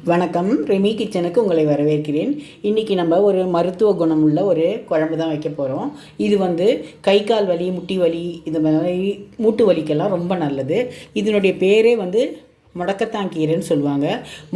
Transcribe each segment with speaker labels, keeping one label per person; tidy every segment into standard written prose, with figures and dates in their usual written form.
Speaker 1: வணக்கம். ரெமி கிச்சனுக்கு உங்களை வரவேற்கிறேன். இன்றைக்கி நம்ம ஒரு மருத்துவ குணமுள்ள ஒரு குழம்பு தான் வைக்க போகிறோம். இது கை கால் வலி, முட்டி வலி, இந்த மாதிரி மூட்டு வலிக்கெல்லாம் ரொம்ப நல்லது. இதனுடைய பேரே முடக்கத்தான் கீரைன்னு சொல்லுவாங்க.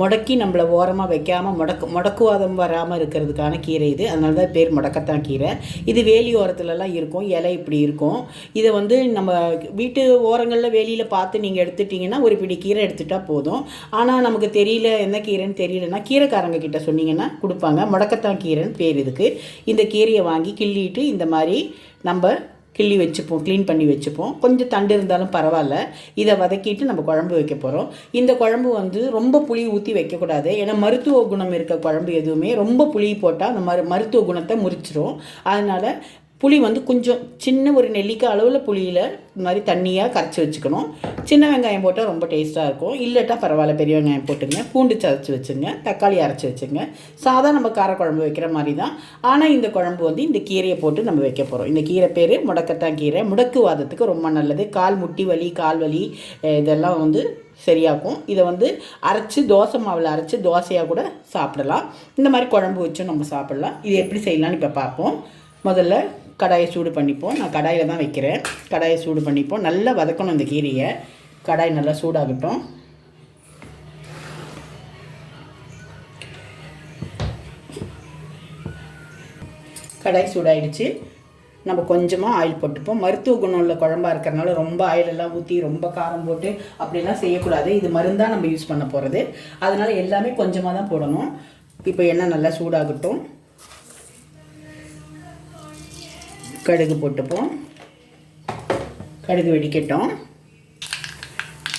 Speaker 1: முடக்கி நம்மளை ஓரமாக வைக்காமல் முடக்குவாதம் வராமல் இருக்கிறதுக்கான கீரை இது. அதனால தான் பேர் முடக்கத்தான் கீரை. இது வேலி ஓரத்துலலாம் இருக்கும், இலை இப்படி இருக்கும். இதை நம்ம வீட்டு ஓரங்களில் வேலியில் பார்த்து நீங்கள் எடுத்துட்டிங்கன்னா ஒரு பிடி கீரை எடுத்துட்டால் போதும். ஆனால் நமக்கு தெரியல, என்ன கீரைன்னு தெரியலன்னா கீரைக்காரங்க கிட்ட சொன்னிங்கன்னா கொடுப்பாங்க. முடக்கத்தான் கீரைன்னு பேர் இதுக்கு. இந்த கீரையை வாங்கி கிள்ளிட்டு இந்த மாதிரி நம்ம கிள்ளி வச்சுப்போம், க்ளீன் பண்ணி வச்சுப்போம். கொஞ்சம் தண்டு இருந்தாலும் பரவாயில்ல. இதை வதக்கிட்டு நம்ம குழம்பு வைக்க போகிறோம். இந்த குழம்பு ரொம்ப புளி ஊற்றி வைக்கக்கூடாது. ஏன்னா மருத்துவ குணம் இருக்க குழம்பு எதுவுமே ரொம்ப புளி போட்டால் அந்த மருத்துவ குணத்தை முறிச்சிரும். அதனால் புளி கொஞ்சம் சின்ன ஒரு நெல்லிக்காய் அளவில் புளியில் இந்த மாதிரி தண்ணியாக கரைச்சி வச்சுக்கணும். சின்ன வெங்காயம் போட்டால் ரொம்ப டேஸ்ட்டாக இருக்கும். இல்லட்டா பரவாயில்ல, பெரிய வெங்காயம் போட்டுங்க. பூண்டு சதைச்சி வச்சுங்க, தக்காளி அரைச்சி வச்சுங்க. சாதா நம்ம காரக்குழம்பு வைக்கிற மாதிரி தான். ஆனால் இந்த குழம்பு இந்த கீரையை போட்டு நம்ம வைக்க போகிறோம். இந்த கீரை பேர் முடக்கத்தான் கீரை. முடக்குவாதத்துக்கு ரொம்ப நல்லது. கால் முட்டி வலி, கால் வலி இதெல்லாம் சரியாகும். இதை அரைச்சி தோசை மாவில் அரைச்சி தோசையாக கூட சாப்பிடலாம். இந்த மாதிரி குழம்பு வச்சும் நம்ம சாப்பிடலாம். இது எப்படி செய்யலான்னு இப்போ பார்ப்போம். முதல்ல கடாயை சூடு பண்ணிப்போம். நான் கடாயில் தான் வைக்கிறேன். கடாயை சூடு பண்ணிப்போம். நல்லா வதக்கணும் இந்த கீரையை. கடாய் நல்லா சூடாகட்டும். கடாய் சூடாயிடுச்சு. நம்ம கொஞ்சமாக ஆயில் போட்டுப்போம். மருத்துவ குணம் உள்ள குழம்பாக இருக்கிறனால ரொம்ப ஆயிலெல்லாம் ஊற்றி ரொம்ப காரம் போட்டு அப்படிலாம் செய்யக்கூடாது. இது மருந்தாக நம்ம யூஸ் பண்ண போகிறது. அதனால் எல்லாமே கொஞ்சமாக தான் போடணும். இப்போ எண்ணெய் நல்லா சூடாகட்டும். கடுகு போட்டுப்போம். கடுகு வெடிக்கட்டும்.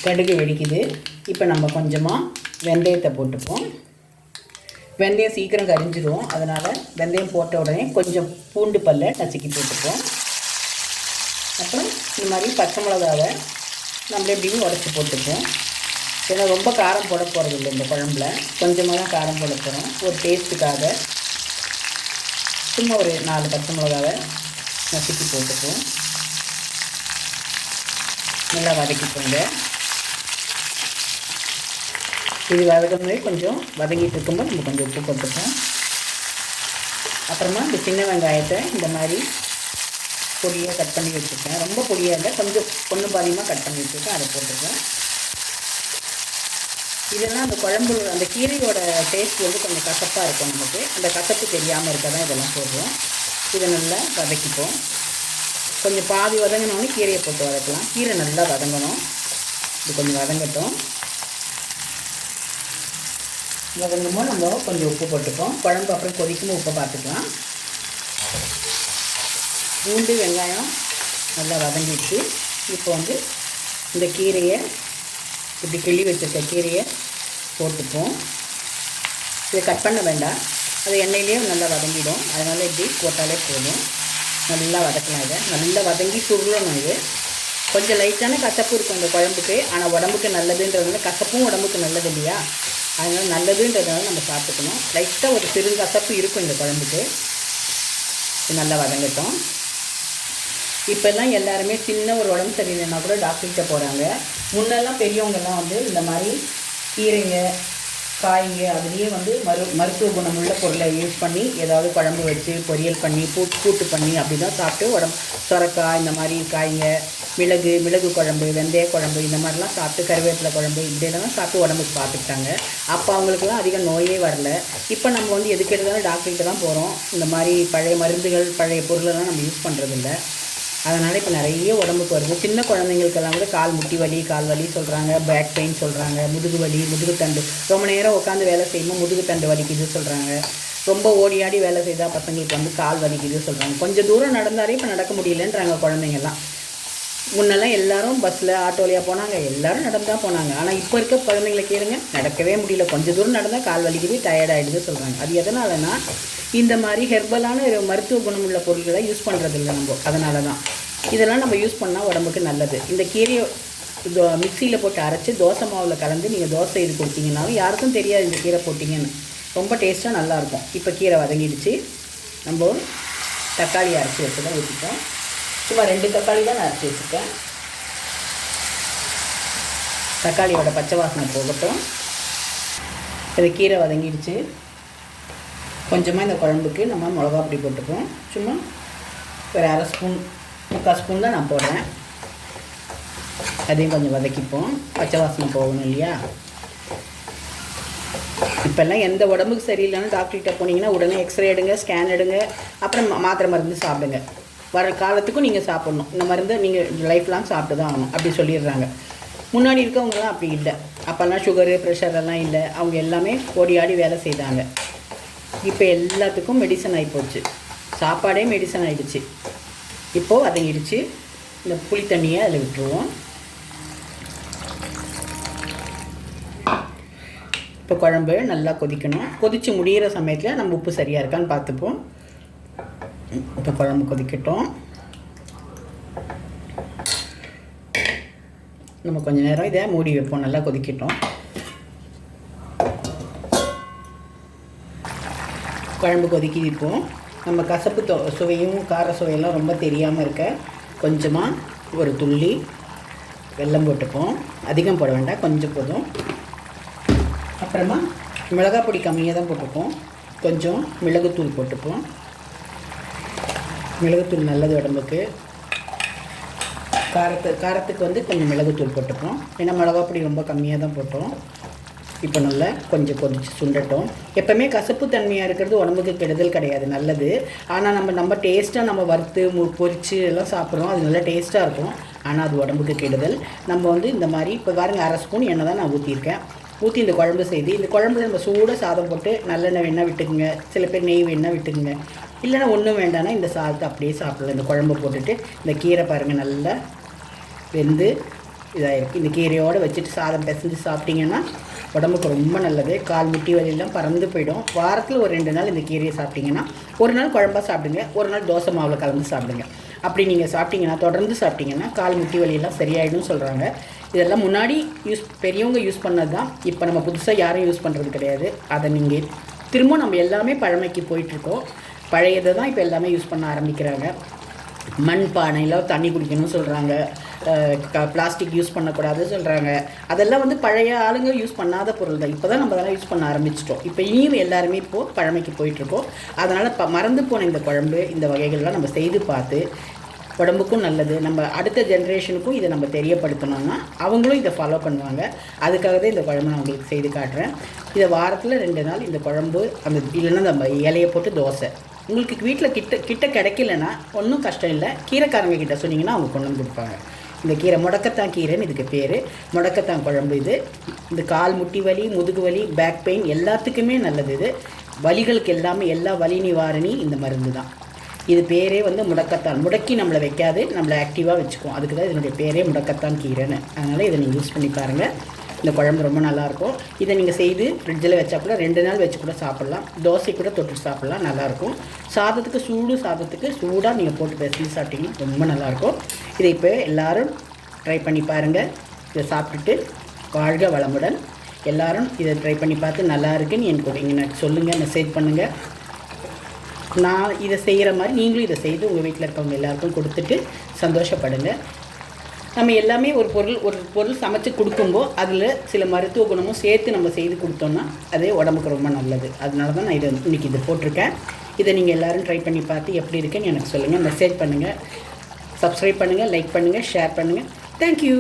Speaker 1: கடுகு வெடிக்குது. இப்போ நம்ம கொஞ்சமாக வெந்தயத்தை போட்டுப்போம். வெந்தயம் சீக்கிரம் கரிஞ்சிடும். அதனால் வெந்தயம் போட்ட உடனே கொஞ்சம் பூண்டு பல்லை நசுக்கி போட்டுப்போம். அப்புறம் இந்த மாதிரி பச்சை மிளகாவை நம்மளே எப்படியும் உடச்சி போட்டுப்போம். ஏன்னா ரொம்ப காரம் போட போகிறது இல்லை இந்த குழம்புல. கொஞ்சமாக தான் காரம் போட போகிறோம். ஒரு டேஸ்ட்டுக்காக சும்மா ஒரு 4 பச்சை மிளகாவை நசுக்கி போட்டுப்போம். நல்லா வதக்கிப்போங்க. இது வதக்கமே கொஞ்சம் வதங்கிட்டு இருக்கும்போது நம்ம கொஞ்சம் உப்பு போட்டுப்போம். அப்புறமா இந்த சின்ன வெங்காயத்தை இந்த மாதிரி பொடியாக கட் பண்ணி வச்சுருக்கேன். ரொம்ப பொடியாக இல்லை, கொஞ்சம் ஒன்று பாதியமாக கட் பண்ணி வச்சுருக்கேன். அதை போட்டுப்போம். இதெல்லாம் அந்த குழம்பு அந்த கீரையோட டேஸ்ட் கொஞ்சம் கசப்பாக இருக்கும். நமக்கு அந்த கசப்பு தெரியாமல் இருக்க தான் இதெல்லாம் போடுறோம். இதை நல்லா வதக்கிப்போம். கொஞ்சம் பாதி வதங்கினோடனே கீரையை போட்டு வதக்கலாம். கீரை நல்லா வதங்கணும். இது கொஞ்சம் வதங்கட்டும். வதங்கும்போது நம்ம கொஞ்சம் உப்பு போட்டுப்போம். குழம்பு அப்புறம் கொதிக்கும்போது உப்பை பார்த்துக்கலாம். பூண்டு வெங்காயம் நல்லா வதங்கிடுச்சு. இப்போ இந்த கீரையை இப்படி கிள்ளி வச்சுருக்க கீரையை போட்டுப்போம். இதை கட் பண்ண வேண்டாம். அது எண்ணெயிலேயே நல்லா வதங்கிடும். அதனால் இப்படி போட்டாலே போதும். நல்லா வதக்கலாம். இதை நல்லா வதங்கி சுருளணும். இது கொஞ்சம் லைட்டான கசப்பு இருக்கும் இந்த குழம்புக்கு. ஆனால் உடம்புக்கு நல்லதுன்றதுனால, கசப்பும் உடம்புக்கு நல்லது இல்லையா, அதனால் நல்லதுன்றதுனால நம்ம சாப்பிட்டுக்கணும். லைட்டாக ஒரு சிறு கசப்பு இருக்கும் இந்த குழம்புக்கு. நல்லா வதங்கட்டும். இப்போல்லாம் எல்லாருமே சின்ன ஒரு உடம்பு சரியில்லைன்னா கூட டாக்டர்கிட்ட போகிறாங்க. முன்னெல்லாம் பெரியவங்கெல்லாம் இந்த மாதிரி கீரைங்க, காய்ங்க அதுலேயே மருத்துவ குணமுள்ள பொருளை யூஸ் பண்ணி ஏதாவது குழம்பு வச்சு பொரியல் பண்ணி கூட்டு பண்ணி அப்படி தான் சாப்பிட்டு சொரக்காய் இந்த மாதிரி காய்ங்க, மிளகு குழம்பு, வெந்தய குழம்பு இந்த மாதிரிலாம் சாப்பிட்டு, கருவேப்பிலை குழம்பு இப்படியெல்லாம் சாப்பிட்டு உடம்புக்கு பார்த்துக்கிட்டாங்க. அப்போ அவங்களுக்குலாம் அதிக நோயே வரல. இப்போ நம்ம எதுக்கு எடுத்தாலும் டாக்டர்கிட்ட தான் போகிறோம். இந்த மாதிரி பழைய மருந்துகள், பழைய பொருளெல்லாம் நம்ம யூஸ் பண்ணுறதில்ல. அதனால் இப்போ நிறைய உடம்புக்கு வருது. சின்ன குழந்தைங்களுக்கெல்லாம் கால் முட்டி வலி, கால் வலி சொல்கிறாங்க, பேக் பெயின் சொல்கிறாங்க, முதுகு வலி, முதுகுத்தண்டு, ரொம்ப நேரம் உட்காந்து வேலை செய்யும்போது முதுகுத்தண்டு வலிக்குது சொல்கிறாங்க. ரொம்ப ஓடி ஆடி வேலை செய்தால் பசங்களுக்கு கால் வலிக்குது சொல்கிறாங்க. கொஞ்சம் தூரம் நடந்தாலே இப்போ நடக்க முடியலன்றாங்க குழந்தைங்கள்லாம். முன்னெல்லாம் எல்லோரும் பஸ்ஸில் ஆட்டோலையாக போனாங்க, எல்லோரும் நடந்து தான் போனாங்க. ஆனால் இப்போ இருக்க குழந்தைங்களை கேளுங்க, நடக்கவே முடியல. கொஞ்சம் தூரம் நடந்தால் கால் வலிக்குது, டயர்டாகிடுது சொல்கிறாங்க. அது எதனாலனா இந்த மாதிரி ஹெர்பலான மருத்துவ குணமுள்ள பொருட்களை யூஸ் பண்ணுறதில்ல நம்ம. அதனால தான் இதெல்லாம் நம்ம யூஸ் பண்ணால் உடம்புக்கு நல்லது. இந்த கீரையை மிக்சியில் போட்டு அரைச்சி தோசை மாவில் கலந்து நீங்கள் தோசை இது கொடுத்தீங்கன்னாலும் யாருக்கும் தெரியாது இந்த கீரை போட்டிங்கன்னு. ரொம்ப டேஸ்ட்டாக நல்லாயிருக்கும். இப்போ கீரை வதங்கிடுச்சு. நம்ம தக்காளி அரைச்சி வச்சு தான் ஊற்றிட்டோம். சும்மா 2 தக்காளி தான் நான் அரைச்சி வச்சுருக்கேன். தக்காளியோட பச்சை வாசனை போகட்டும். இது கீரை வதங்கிடுச்சு. கொஞ்சமாக இந்த குழம்புக்கு நம்ம மிளகா பொடி போட்டுப்போம். சும்மா ஒரு அரை ஸ்பூன் 3/4 ஸ்பூன் தான் நான் போடுறேன். அதையும் கொஞ்சம் வதக்கிப்போம். பச்சை வாசனை போகணும் இல்லையா? இப்போல்லாம் எந்த உடம்புக்கு சரியில்லைன்னு டாக்டர்கிட்ட போனீங்கன்னா உடனே எக்ஸ்ரே எடுங்க, ஸ்கேன் எடுங்க, அப்புறம் மாத்திரை மருந்து சாப்பிடுங்க. வர காலத்துக்கும் நீங்கள் சாப்பிட்ணும். இந்த மருந்து நீங்கள் லைஃப் லாங் சாப்பிட்டு தான் ஆகணும் அப்படி சொல்லிடுறாங்க. முன்னாடி இருக்கவங்கலாம் அப்படி இல்லை. அப்போல்லாம் சுகரு ப்ரெஷரெல்லாம் இல்லை. அவங்க எல்லாமே ஓடி ஆடி வேலை செய்தாங்க. இப்போ எல்லாத்துக்கும் மெடிசன் ஆகிப்போச்சு. சாப்பாடே மெடிசன் ஆகிடுச்சு. இப்போது வதங்கிடுச்சு. இந்த புளி தண்ணியை அதில் விட்டுருவோம். இப்போ குழம்பு நல்லா கொதிக்கணும். கொதித்து முடிகிற சமயத்தில் நம்ம உப்பு சரியாக இருக்கான்னு பார்த்துப்போம். இப்போ குழம்பு கொதிக்கட்டும். நம்ம கொஞ்சம் நேரம் இதை மூடி வைப்போம். நல்லா கொதிக்கட்டும். குழம்பு கொதிக்கி வைப்போம். நம்ம கசப்பு சுவையும் கார சுவையெல்லாம் ரொம்ப தெரியாமல் இருக்க கொஞ்சமாக ஒரு துள்ளி வெல்லம் போட்டுப்போம். அதிகம் போட வேண்டாம், கொஞ்சம் போதும். அப்புறமா மிளகாய் பொடி கம்மியாக தான் போட்டுப்போம். கொஞ்சம் மிளகுத்தூள் போட்டுப்போம். மிளகுத்தூள் நல்லது உடம்புக்கு. காரத்துக்கு வந்து கொஞ்சம் மிளகுத்தூள் போட்டுப்போம். ஏன்னா மிளகாய் பொடி ரொம்ப கம்மியாக தான் போட்டோம். இப்போ நல்லா கொஞ்சம் கொதித்து சுண்டட்டும். எப்போவுமே கசப்பு தன்மையாக இருக்கிறது உடம்புக்கு கெடுதல் கிடையாது, நல்லது. ஆனால் நம்ம டேஸ்ட்டாக நம்ம வறுத்து பொரித்து எல்லாம் சாப்பிட்றோம். அது நல்லா டேஸ்ட்டாக இருக்கும். ஆனால் அது உடம்புக்கு கெடுதல். நம்ம வந்து இந்த மாதிரி இப்போ பாருங்கள், அரை ஸ்பூன் எண்ணெய் தான் நான் ஊற்றிருக்கேன். ஊற்றி இந்த குழம்பு செய்து இந்த குழம்புல நம்ம சூடாக சாதம் போட்டு நல்லெண்ணெய் வேணால் விட்டுக்குங்க. சில பேர் நெய் வேணால் விட்டுக்குங்க. இல்லைன்னா ஒன்றும் வேண்டாம்னா இந்த சாதத்தை அப்படியே சாப்பிடலாம். இந்த குழம்பு போட்டுட்டு இந்த கீரை பாருங்கள் நல்லா வெந்து இதாகிருக்கு. இந்த கீரையோடு வச்சுட்டு சாதம் பிசைஞ்சு சாப்பிட்டிங்கன்னா உடம்புக்கு ரொம்ப நல்லது. கால் முட்டி வலியெல்லாம் பறந்து போயிடும். வாரத்தில் ஒரு 2 நாள் இந்த கீரையை சாப்பிட்டிங்கன்னா, ஒரு நாள் குழம்பா சாப்பிடுங்க, ஒரு நாள் தோசை மாவில் கலந்து சாப்பிடுங்க. அப்படி நீங்கள் சாப்பிட்டிங்கன்னா, தொடர்ந்து சாப்பிட்டிங்கன்னா கால் முட்டி வலியெல்லாம் சரியாயிடும் சொல்கிறாங்க. இதெல்லாம் முன்னாடி பெரியவங்க யூஸ் பண்ணது தான். இப்போ நம்ம புதுசாக யாரும் யூஸ் பண்ணுறது கிடையாது. அதை நீங்கள் திரும்ப நம்ம எல்லாமே பழமைக்கு போயிட்டுருக்கோம். பழையதை தான் இப்போ எல்லாமே யூஸ் பண்ண ஆரம்பிக்கிறாங்க. மண் பானையில் தண்ணி குடிக்கணும்னு சொல்கிறாங்க. பிளாஸ்டிக் யூஸ் பண்ணக்கூடாது சொல்கிறாங்க. அதெல்லாம் வந்து பழைய ஆளுங்க யூஸ் பண்ணாத பொருள் தான். இப்போ தான் நம்ம அதெல்லாம் யூஸ் பண்ண ஆரம்பிச்சிட்டோம். இப்போ இனியும் எல்லாருமே இப்போது பழமைக்கு போயிட்டுருக்கோம். அதனால் மறந்து போன இந்த குழம்பு, இந்த வகைகள்லாம் நம்ம செய்து பார்த்து உடம்புக்கும் நல்லது. நம்ம அடுத்த ஜென்ரேஷனுக்கும் இதை நம்ம தெரியப்படுத்தணும்னா அவங்களும் இதை ஃபாலோ பண்ணுவாங்க. அதுக்காக தான் இந்த குழம்பு நான் உங்களுக்கு செய்து காட்டுறேன். இதை வாரத்தில் 2 நாள் இந்த குழம்பு, அந்த இல்லைன்னா நம்ம இலையை போட்டு தோசை. உங்களுக்கு வீட்டில் கிட்ட கிடைக்கலன்னா ஒன்றும் கஷ்டம் இல்லை. கீரைக்காரங்க கிட்ட சொன்னீங்கன்னா அவங்க கொண்டு வந்து கொடுப்பாங்க. இந்த கீரை முடக்கத்தான் கீரைன்னு இதுக்கு பேர். முடக்கத்தான் குழம்பு இது. இந்த கால் முட்டி வலி, முதுகு வலி, பேக் பெயின் எல்லாத்துக்குமே நல்லது. இது வலிகளுக்கு எல்லாமே, எல்லா வலி நிவாரணி இந்த மருந்து தான். இது பேரே வந்து முடக்கத்தான். முடக்கி நம்மளை வைக்காது, நம்மளை ஆக்டிவாக வச்சுக்கும். அதுக்கு தான் இதனுடைய பேரே முடக்கத்தான் கீரைன்னு. அதனால் இதை நீங்கள் யூஸ் பண்ணி பாருங்கள். இந்த குழம்பு ரொம்ப நல்லாயிருக்கும். இதை நீங்கள் செய்து ஃப்ரிட்ஜில் வச்சா கூட 2 நாள் வச்சு கூட சாப்பிட்லாம். தோசை கூட தொட்டு சாப்பிட்லாம், நல்லாயிருக்கும். சாதத்துக்கு சாதத்துக்கு சூடாக நீங்கள் போட்டு பேசி சாப்பிட்டீங்கன்னா ரொம்ப நல்லாயிருக்கும். இதை இப்போ எல்லோரும் ட்ரை பண்ணி பாருங்கள். இதை சாப்பிட்டுட்டு வாழ்க வளமுடன். எல்லோரும் இதை ட்ரை பண்ணி பார்த்து நல்லா இருக்குன்னு எனக்கு சொல்லுங்கள், மெசேஜ் பண்ணுங்கள். நான் இதை செய்கிற மாதிரி நீங்களும் இதை செய்து உங்கள் வீட்டில் இருக்கவங்க எல்லாருக்கும் கொடுத்துட்டு சந்தோஷப்படுங்க. நம்ம எல்லாமே ஒரு பொருள் சமைச்சு கொடுக்கும்போது அதில் சில மருத்துவ குணமும் சேர்த்து நம்ம செய்து கொடுத்தோம்னா அதே உடம்புக்கு ரொம்ப நல்லது. அதனால தான் நான் இன்றைக்கி இதை போட்டிருக்கேன். இதை நீங்கள் எல்லோரும் ட்ரை பண்ணி பார்த்து எப்படி இருக்குன்னு எனக்கு சொல்லுங்கள், மெசேஜ் பண்ணுங்கள், சப்ஸ்கிரைப் பண்ணுங்கள், லைக் பண்ணுங்கள், ஷேர் பண்ணுங்கள். தேங்க்யூ.